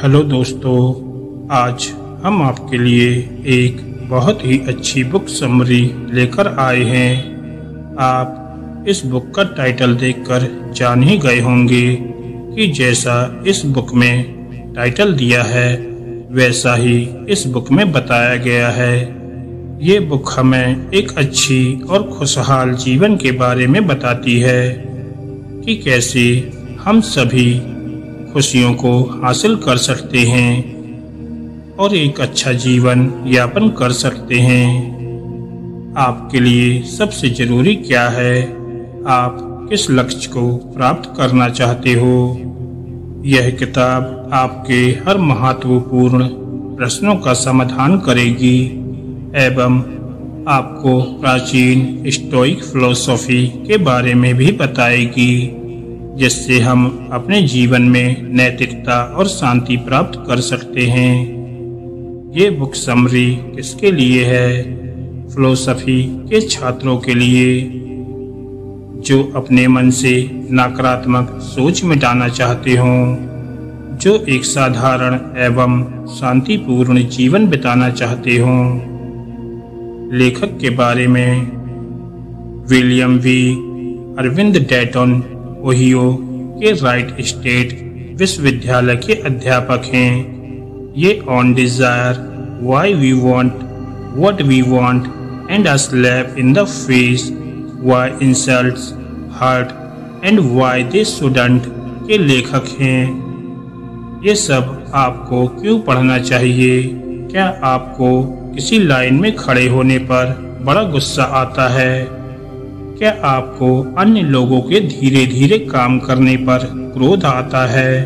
Hello दोस्तों, आज हम आपके लिए एक बहुत ही अच्छी बुक समरी लेकर आए हैं। आप इस बुक का टाइटल देखकर जान ही गए होंगे कि जैसा इस बुक में टाइटल दिया है वैसा ही इस बुक में बताया गया है। ये बुक हमें एक अच्छी और खुशहाल जीवन के बारे में बताती है कि कैसे हम सभी खुशियों को हासिल कर सकते हैं और एक अच्छा जीवन यापन कर सकते हैं। आपके लिए सबसे जरूरी क्या है, आप किस लक्ष्य को प्राप्त करना चाहते हो। यह किताब आपके हर महत्वपूर्ण प्रश्नों का समाधान करेगी एवं आपको प्राचीन स्टोइक फिलॉसफी के बारे में भी बताएगी, जिससे हम अपने जीवन में नैतिकता और शांति प्राप्त कर सकते हैं। ये बुक समरी किसके लिए है? फिलॉसफी के छात्रों के लिए जो अपने मन से नकारात्मक सोच मिटाना चाहते हों, जो एक साधारण एवं शांतिपूर्ण जीवन बिताना चाहते हों। लेखक के बारे में William B Irvine Dayton Ohio के राइट स्टेट विश्वविद्यालय के अध्यापक हैं। ये on desire, why we want what we want and a slap in the face, why insults hurt and why they shouldn't के लेखक हैं। ये सब आपको क्यों पढ़ना चाहिए? क्या आपको किसी लाइन में खड़े होने पर बड़ा गुस्सा आता है? क्या आपको अन्य लोगों के धीरे धीरे काम करने पर क्रोध आता है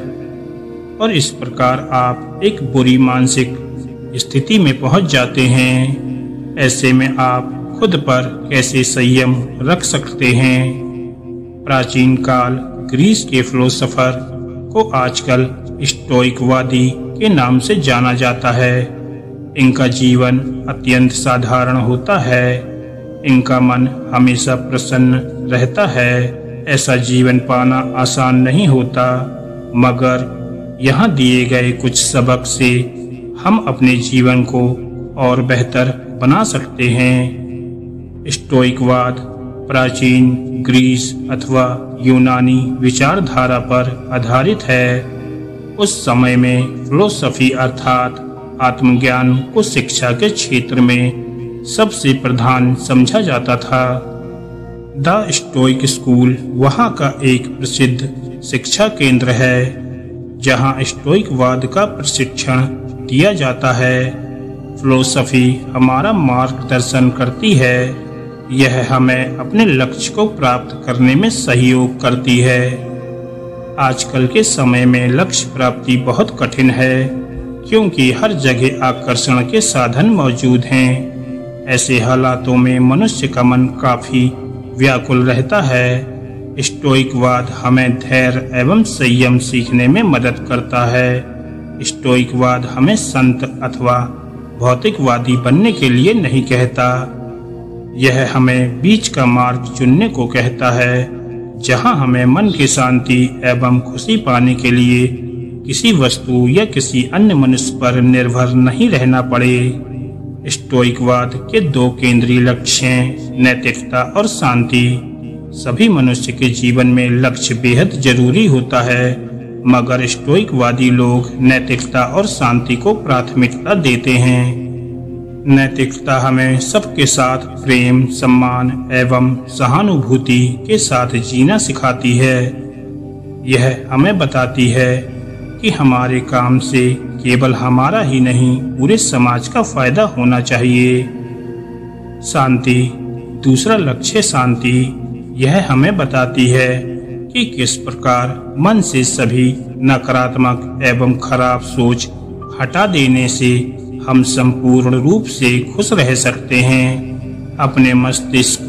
और इस प्रकार आप एक बुरी मानसिक स्थिति में पहुंच जाते हैं? ऐसे में आप खुद पर कैसे संयम रख सकते हैं? प्राचीन काल ग्रीस के फिलोसोफर को आजकल स्टोइकवादी के नाम से जाना जाता है। इनका जीवन अत्यंत साधारण होता है। इनका मन हमेशा प्रसन्न रहता है। ऐसा जीवन पाना आसान नहीं होता, मगर यहाँ दिए गए कुछ सबक से हम अपने जीवन को और बेहतर बना सकते हैं। स्टोइकवाद प्राचीन ग्रीस अथवा यूनानी विचारधारा पर आधारित है। उस समय में फिलॉसफी अर्थात आत्मज्ञान को शिक्षा के क्षेत्र में सबसे प्रधान समझा जाता था। द स्टोइक स्कूल वहाँ का एक प्रसिद्ध शिक्षा केंद्र है जहाँ स्टोइकवाद का प्रशिक्षण दिया जाता है। फिलॉसफी हमारा मार्गदर्शन करती है। यह हमें अपने लक्ष्य को प्राप्त करने में सहयोग करती है। आजकल के समय में लक्ष्य प्राप्ति बहुत कठिन है क्योंकि हर जगह आकर्षण के साधन मौजूद हैं। ऐसे हालातों में मनुष्य का मन काफी व्याकुल रहता है। स्टोइकवाद हमें धैर्य एवं संयम सीखने में मदद करता है। स्टोइकवाद हमें संत अथवा भौतिकवादी बनने के लिए नहीं कहता। यह हमें बीच का मार्ग चुनने को कहता है, जहां हमें मन की शांति एवं खुशी पाने के लिए किसी वस्तु या किसी अन्य मनुष्य पर निर्भर नहीं रहना पड़े। स्टोइकवाद के दो केंद्रीय लक्ष्य हैं, नैतिकता और शांति। सभी मनुष्य के जीवन में लक्ष्य बेहद जरूरी होता है, मगर स्टोइकवादी लोग नैतिकता और शांति को प्राथमिकता देते हैं। नैतिकता हमें सबके साथ प्रेम, सम्मान एवं सहानुभूति के साथ जीना सिखाती है। यह हमें बताती है कि हमारे काम से केवल हमारा ही नहीं पूरे समाज का फायदा होना चाहिए। शांति दूसरा लक्ष्य शांति। यह हमें बताती है कि किस प्रकार मन से सभी नकारात्मक एवं खराब सोच हटा देने से हम संपूर्ण रूप से खुश रह सकते हैं। अपने मस्तिष्क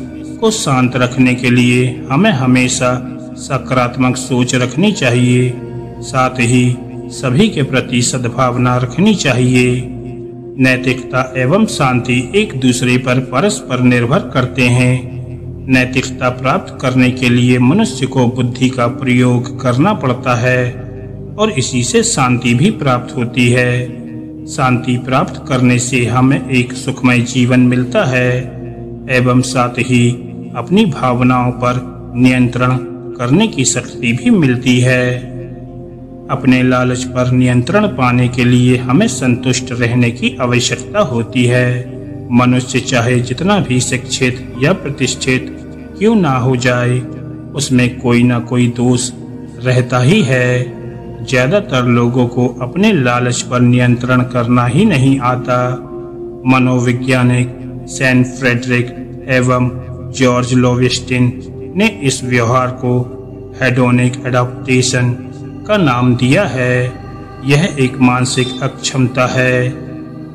को शांत रखने के लिए हमें हमेशा सकारात्मक सोच रखनी चाहिए। साथ ही सभी के प्रति सद्भावना रखनी चाहिए। नैतिकता एवं शांति एक दूसरे पर परस्पर निर्भर करते हैं। नैतिकता प्राप्त करने के लिए मनुष्य को बुद्धि का प्रयोग करना पड़ता है और इसी से शांति भी प्राप्त होती है। शांति प्राप्त करने से हमें एक सुखमय जीवन मिलता है एवं साथ ही अपनी भावनाओं पर नियंत्रण करने की शक्ति भी मिलती है। अपने लालच पर नियंत्रण पाने के लिए हमें संतुष्ट रहने की आवश्यकता होती है। मनुष्य चाहे जितना भी शिक्षित या प्रतिष्ठित क्यों ना हो जाए, उसमें कोई ना कोई दोष रहता ही है। ज्यादातर लोगों को अपने लालच पर नियंत्रण करना ही नहीं आता। मनोवैज्ञानिक सैन फ्रेडरिक एवं जॉर्ज लोवेस्टिन ने इस व्यवहार को हेडोनिक एडाप्टेशन का नाम दिया है। यह एक मानसिक अक्षमता है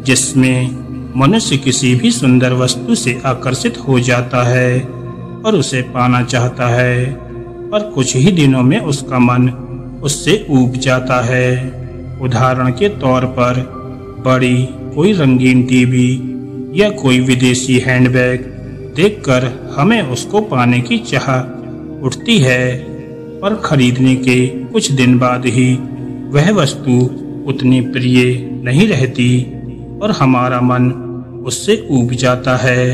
जिसमें मनुष्य किसी भी सुंदर वस्तु से आकर्षित हो जाता है और उसे पाना चाहता है, पर कुछ ही दिनों में उसका मन उससे ऊब जाता है। उदाहरण के तौर पर बड़ी कोई रंगीन टीवी या कोई विदेशी हैंडबैग देखकर हमें उसको पाने की चाह उठती है, पर खरीदने के कुछ दिन बाद ही वह वस्तु उतनी प्रिय नहीं रहती और हमारा मन उससे ऊब जाता है।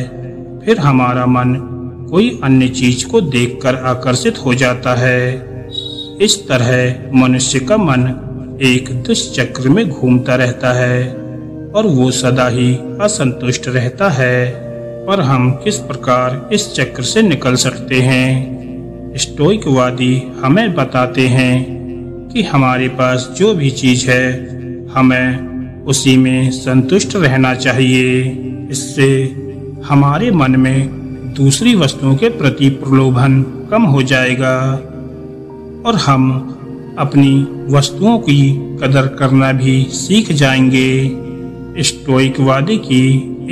फिर हमारा मन कोई अन्य चीज को देखकर आकर्षित हो जाता है। इस तरह मनुष्य का मन एक दुष्चक्र में घूमता रहता है और वो सदा ही असंतुष्ट रहता है। पर हम किस प्रकार इस चक्र से निकल सकते हैं? स्टोइकवादी हमें बताते हैं कि हमारे पास जो भी चीज है हमें उसी में संतुष्ट रहना चाहिए। इससे हमारे मन में दूसरी वस्तुओं के प्रति प्रलोभन कम हो जाएगा और हम अपनी वस्तुओं की कदर करना भी सीख जाएंगे। स्टोइकवादी की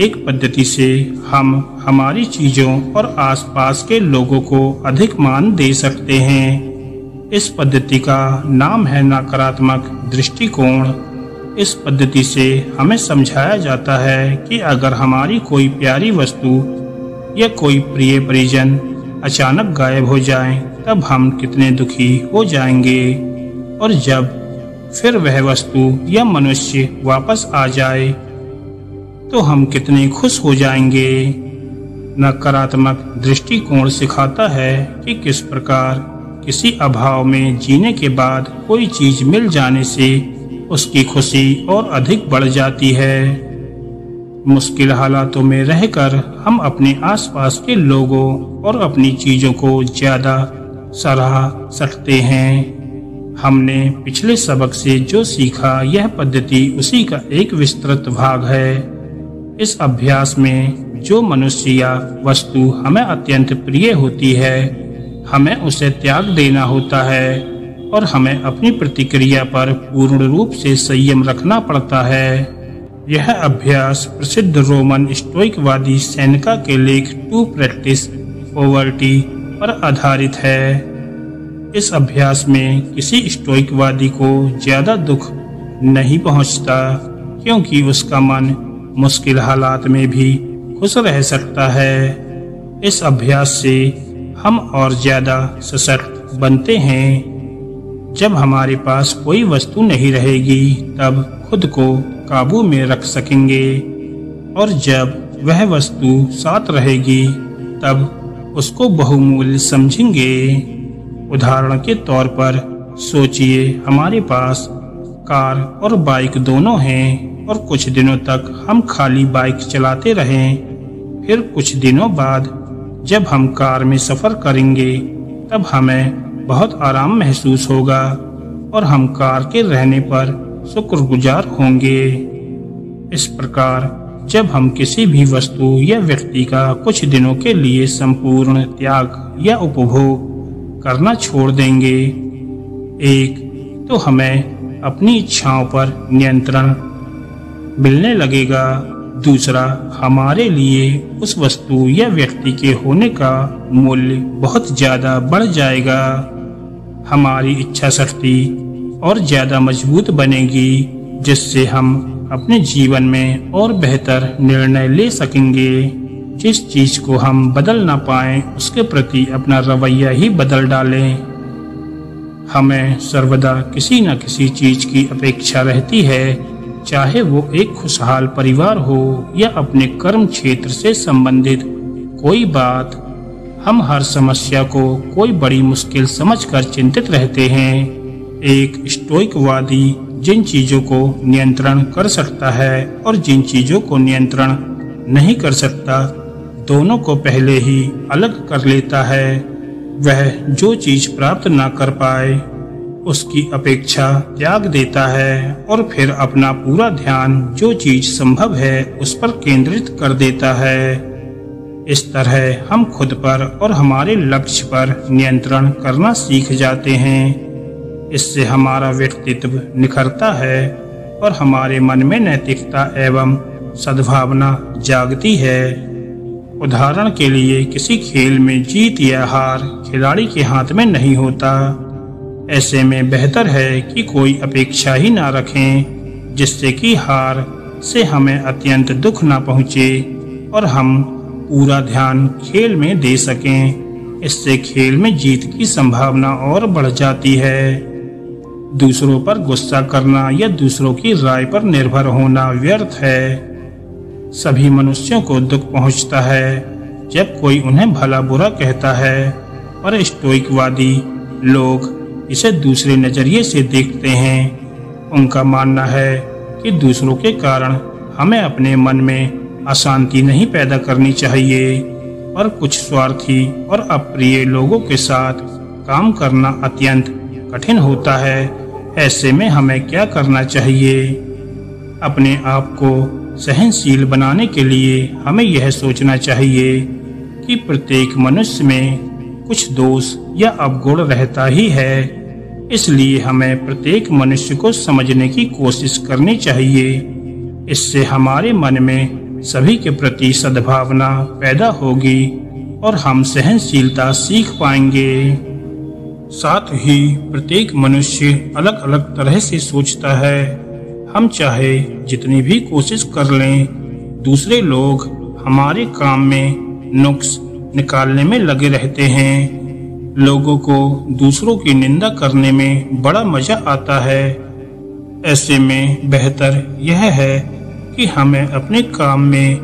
एक पद्धति से हम हमारी चीजों और आसपास के लोगों को अधिक मान दे सकते हैं। इस पद्धति का नाम है नकारात्मक दृष्टिकोण। इस पद्धति से हमें समझाया जाता है कि अगर हमारी कोई प्यारी वस्तु या कोई प्रिय परिजन अचानक गायब हो जाए तब हम कितने दुखी हो जाएंगे, और जब फिर वह वस्तु या मनुष्य वापस आ जाए तो हम कितने खुश हो जाएंगे। नकारात्मक दृष्टिकोण सिखाता है कि किस प्रकार किसी अभाव में जीने के बाद कोई चीज मिल जाने से उसकी खुशी और अधिक बढ़ जाती है। मुश्किल हालातों में रहकर हम अपने आसपास के लोगों और अपनी चीजों को ज्यादा सराह सकते हैं। हमने पिछले सबक से जो सीखा यह पद्धति उसी का एक विस्तृत भाग है। इस अभ्यास में जो मनुष्य या वस्तु हमें अत्यंत प्रिय होती है हमें उसे त्याग देना होता है और हमें अपनी प्रतिक्रिया पर पूर्ण रूप से संयम रखना पड़ता है। यह अभ्यास प्रसिद्ध रोमन स्टोइकवादी सेनेका के लेख टू प्रैक्टिस पॉवर्टी पर आधारित है। इस अभ्यास में किसी स्टोइकवादी को ज्यादा दुख नहीं पहुंचता क्योंकि उसका मन मुश्किल हालात में भी खुश रह सकता है। इस अभ्यास से हम और ज्यादा सशक्त बनते हैं। जब हमारे पास कोई वस्तु नहीं रहेगी तब खुद को काबू में रख सकेंगे, और जब वह वस्तु साथ रहेगी तब उसको बहुमूल्य समझेंगे। उदाहरण के तौर पर सोचिए, हमारे पास कार और बाइक दोनों हैं और कुछ दिनों तक हम खाली बाइक चलाते रहें। फिर कुछ दिनों बाद जब हम कार में सफर करेंगे तब हमें बहुत आराम महसूस होगा और हम कार के रहने पर शुक्रगुजार होंगे। इस प्रकार जब हम किसी भी वस्तु या व्यक्ति का कुछ दिनों के लिए संपूर्ण त्याग या उपभोग करना छोड़ देंगे, एक तो हमें अपनी इच्छाओं पर नियंत्रण मिलने लगेगा, दूसरा हमारे लिए उस वस्तु या व्यक्ति के होने का मूल्य बहुत ज्यादा बढ़ जाएगा। हमारी इच्छा शक्ति और ज्यादा मजबूत बनेगी जिससे हम अपने जीवन में और बेहतर निर्णय ले सकेंगे। जिस चीज को हम बदल ना पाएं उसके प्रति अपना रवैया ही बदल डालें। हमें सर्वदा किसी न किसी चीज की अपेक्षा रहती है, चाहे वो एक खुशहाल परिवार हो या अपने कर्म क्षेत्र से संबंधित कोई बात। हम हर समस्या को कोई बड़ी मुश्किल समझकर चिंतित रहते हैं। एक स्टोइकवादी जिन चीजों को नियंत्रण कर सकता है और जिन चीजों को नियंत्रण नहीं कर सकता, दोनों को पहले ही अलग कर लेता है। वह जो चीज प्राप्त ना कर पाए उसकी अपेक्षा त्याग देता है और फिर अपना पूरा ध्यान जो चीज संभव है उस पर केंद्रित कर देता है। इस तरह हम खुद पर और हमारे लक्ष्य पर नियंत्रण करना सीख जाते हैं। इससे हमारा व्यक्तित्व निखरता है और हमारे मन में नैतिकता एवं सद्भावना जागती है। उदाहरण के लिए किसी खेल में जीत या हार खिलाड़ी के हाथ में नहीं होता। ऐसे में बेहतर है कि कोई अपेक्षा ही ना रखें, जिससे कि हार से हमें अत्यंत दुख ना पहुँचे और हम पूरा ध्यान खेल में दे सकें। इससे खेल में जीत की संभावना और बढ़ जाती है। दूसरों पर गुस्सा करना या दूसरों की राय पर निर्भर होना व्यर्थ है। सभी मनुष्यों को दुख पहुंचता है जब कोई उन्हें भला बुरा कहता है, पर स्टोइकवादी लोग इसे दूसरे नजरिए से देखते हैं। उनका मानना है कि दूसरों के कारण हमें अपने मन में अशांति नहीं पैदा करनी चाहिए, और कुछ स्वार्थी और अप्रिय लोगों के साथ काम करना अत्यंत कठिन होता है। ऐसे में हमें क्या करना चाहिए? अपने आप को सहनशील बनाने के लिए हमें यह सोचना चाहिए कि प्रत्येक मनुष्य में कुछ दोष या अवगुण रहता ही है। इसलिए हमें प्रत्येक मनुष्य को समझने की कोशिश करनी चाहिए। इससे हमारे मन में सभी के प्रति सद्भावना पैदा होगी और हम सहनशीलता सीख पाएंगे। साथ ही प्रत्येक मनुष्य अलग अलग तरह से सोचता है। हम चाहे जितनी भी कोशिश कर लें, दूसरे लोग हमारे काम में नुक्स निकालने में लगे रहते हैं। लोगों को दूसरों की निंदा करने में बड़ा मजा आता है। ऐसे में बेहतर यह है कि हमें अपने काम में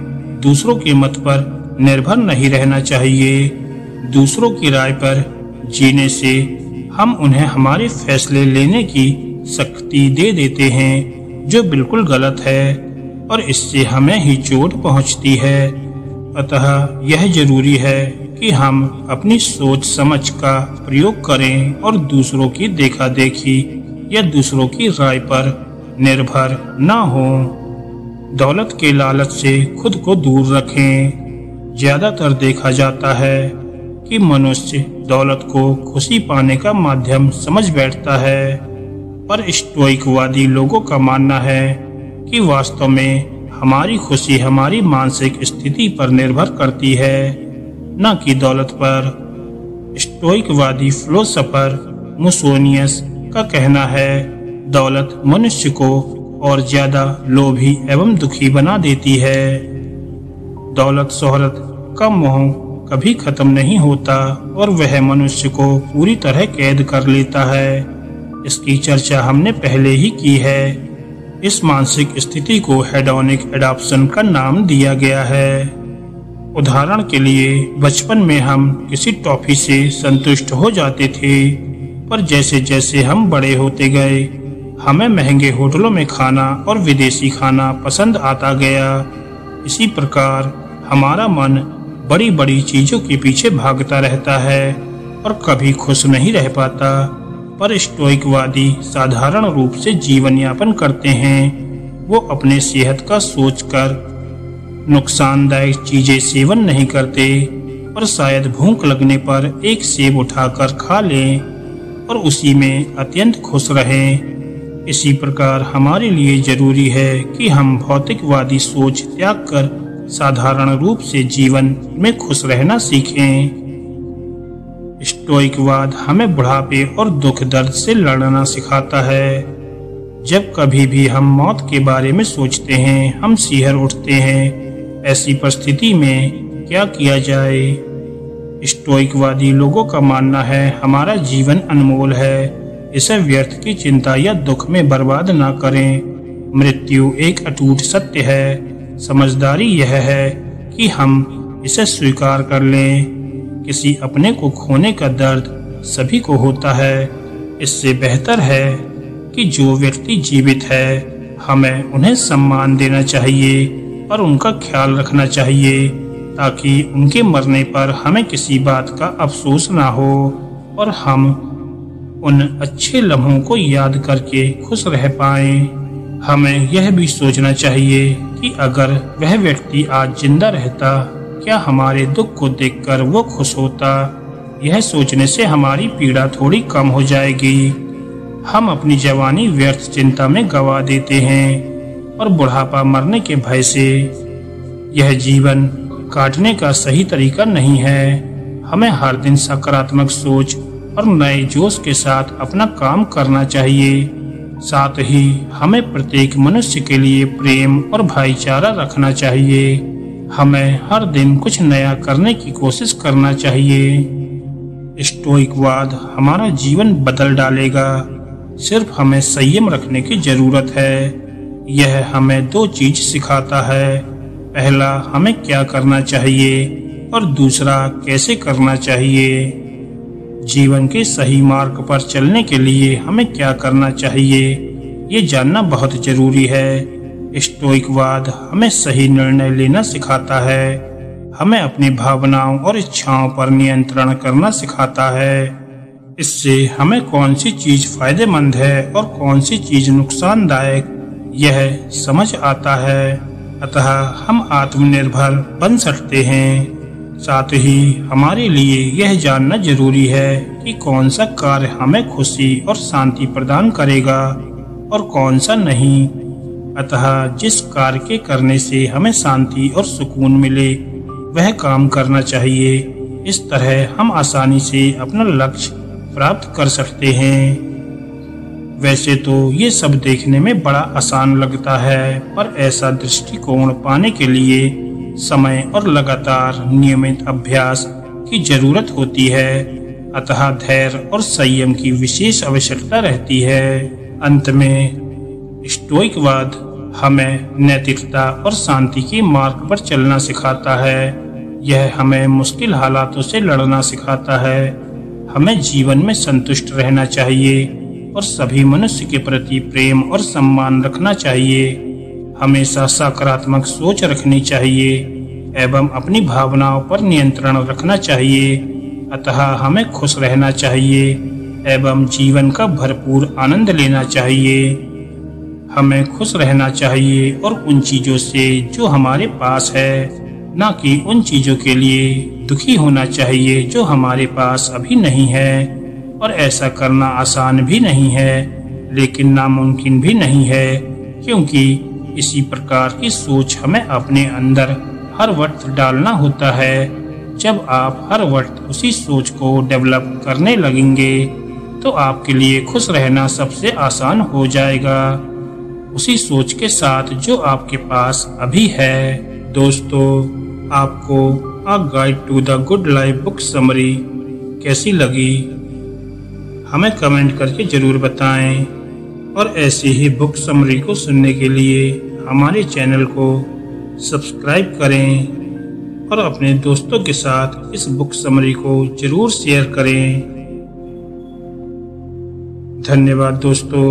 दूसरों के मत पर निर्भर नहीं रहना चाहिए। दूसरों की राय पर जीने से हम उन्हें हमारे फैसले लेने की शक्ति दे देते हैं, जो बिल्कुल गलत है, और इससे हमें ही चोट पहुंचती है। अतः यह जरूरी है कि हम अपनी सोच समझ का प्रयोग करें और दूसरों की देखा देखी या दूसरों की राय पर निर्भर न हों। दौलत के लालच से खुद को दूर रखें। ज्यादातर देखा जाता है कि मनुष्य दौलत को खुशी पाने का माध्यम समझ बैठता है, पर स्टोइकवादी लोगों का मानना है कि वास्तव में हमारी खुशी हमारी मानसिक स्थिति पर निर्भर करती है, न कि दौलत पर। स्टोइकवादी फिलोसोफर मुसोनियस का कहना है, दौलत मनुष्य को और ज्यादा लोभी एवं दुखी बना देती है। दौलत शोहरत का मोह कभी खत्म नहीं होता और वह मनुष्य को पूरी तरह कैद कर लेता है। इसकी चर्चा हमने पहले ही की है। इस मानसिक स्थिति को हेडोनिक एडॉप्शन का नाम दिया गया है। उदाहरण के लिए बचपन में हम किसी टॉफी से संतुष्ट हो जाते थे, पर जैसे जैसे हम बड़े होते गए हमें महंगे होटलों में खाना और विदेशी खाना पसंद आता गया। इसी प्रकार हमारा मन बड़ी बड़ी चीजों के पीछे भागता रहता है और कभी खुश नहीं रह पाता। पर स्टोइकवादी साधारण रूप से जीवन यापन करते हैं। वो अपने सेहत का सोचकर नुकसानदायक चीजें सेवन नहीं करते, और शायद भूख लगने पर एक सेब उठाकर खा लें और उसी में अत्यंत खुश रहें। इसी प्रकार हमारे लिए जरूरी है कि हम भौतिकवादी सोच त्याग कर साधारण रूप से जीवन में खुश रहना सीखें। स्टोइकवाद हमें बुढ़ापे और दुख दर्द से लड़ना सिखाता है। जब कभी भी हम मौत के बारे में सोचते हैं, हम सिहर उठते हैं। ऐसी परिस्थिति में क्या किया जाए? स्टोइकवादी लोगों का मानना है, हमारा जीवन अनमोल है, इसे व्यर्थ की चिंता या दुख में बर्बाद ना करें। मृत्यु एक अटूट सत्य है। समझदारी यह है कि हम इसे स्वीकार कर लें। किसी अपने को खोने का दर्द सभी को होता है। इससे बेहतर है कि जो व्यक्ति जीवित है हमें उन्हें सम्मान देना चाहिए और उनका ख्याल रखना चाहिए, ताकि उनके मरने पर हमें किसी बात का अफसोस ना हो और हम उन अच्छे लम्हों को याद करके खुश रह पाएं। हमें यह भी सोचना चाहिए कि अगर वह व्यक्ति आज जिंदा रहता, क्या हमारे दुख को देखकर वो खुश होता। यह सोचने से हमारी पीड़ा थोड़ी कम हो जाएगी। हम अपनी जवानी व्यर्थ चिंता में गंवा देते हैं और बुढ़ापा मरने के भय से। यह जीवन काटने का सही तरीका नहीं है। हमें हर दिन सकारात्मक सोच और नए जोश के साथ अपना काम करना चाहिए। साथ ही हमें प्रत्येक मनुष्य के लिए प्रेम और भाईचारा रखना चाहिए। हमें हर दिन कुछ नया करने की कोशिश करना चाहिए। स्टोइकवाद हमारा जीवन बदल डालेगा। सिर्फ हमें संयम रखने की जरूरत है। यह हमें दो चीज सिखाता है। पहला, हमें क्या करना चाहिए और दूसरा, कैसे करना चाहिए। जीवन के सही मार्ग पर चलने के लिए हमें क्या करना चाहिए, ये जानना बहुत जरूरी है। स्टोइकवाद हमें सही निर्णय लेना सिखाता है। हमें अपनी भावनाओं और इच्छाओं पर नियंत्रण करना सिखाता है। इससे हमें कौन सी चीज फायदेमंद है और कौन सी चीज नुकसानदायक, यह समझ आता है। अतः हम आत्मनिर्भर बन सकते हैं। साथ ही हमारे लिए यह जानना जरूरी है कि कौन सा कार्य हमें खुशी और शांति प्रदान करेगा और कौन सा नहीं। अतः जिस कार्य के करने से हमें शांति और सुकून मिले वह काम करना चाहिए। इस तरह हम आसानी से अपना लक्ष्य प्राप्त कर सकते हैं। वैसे तो ये सब देखने में बड़ा आसान लगता है, पर ऐसा दृष्टिकोण पाने के लिए समय और लगातार नियमित अभ्यास की जरूरत होती है। अतः धैर्य और संयम की विशेष आवश्यकता रहती है। अंत में स्टोइकवाद हमें नैतिकता और शांति के मार्ग पर चलना सिखाता है। यह हमें मुश्किल हालातों से लड़ना सिखाता है। हमें जीवन में संतुष्ट रहना चाहिए और सभी मनुष्य के प्रति प्रेम और सम्मान रखना चाहिए। हमेशा सकारात्मक सोच रखनी चाहिए एवं अपनी भावनाओं पर नियंत्रण रखना चाहिए। अतः हमें खुश रहना चाहिए एवं जीवन का भरपूर आनंद लेना चाहिए। हमें खुश रहना चाहिए और उन चीजों से जो हमारे पास है, न कि उन चीजों के लिए दुखी होना चाहिए जो हमारे पास अभी नहीं है। और ऐसा करना आसान भी नहीं है, लेकिन नामुमकिन भी नहीं है, क्योंकि इसी प्रकार की सोच हमें अपने अंदर हर वक्त डालना होता है। जब आप हर वक्त उसी सोच को डेवलप करने लगेंगे तो आपके लिए खुश रहना सबसे आसान हो जाएगा, उसी सोच के साथ जो आपके पास अभी है। दोस्तों, आपको a guide to the good life book summary कैसी लगी हमें कमेंट करके जरूर बताएं। और ऐसी ही बुक समरी को सुनने के लिए हमारे चैनल को सब्सक्राइब करें और अपने दोस्तों के साथ इस बुक समरी को जरूर शेयर करें। धन्यवाद दोस्तों।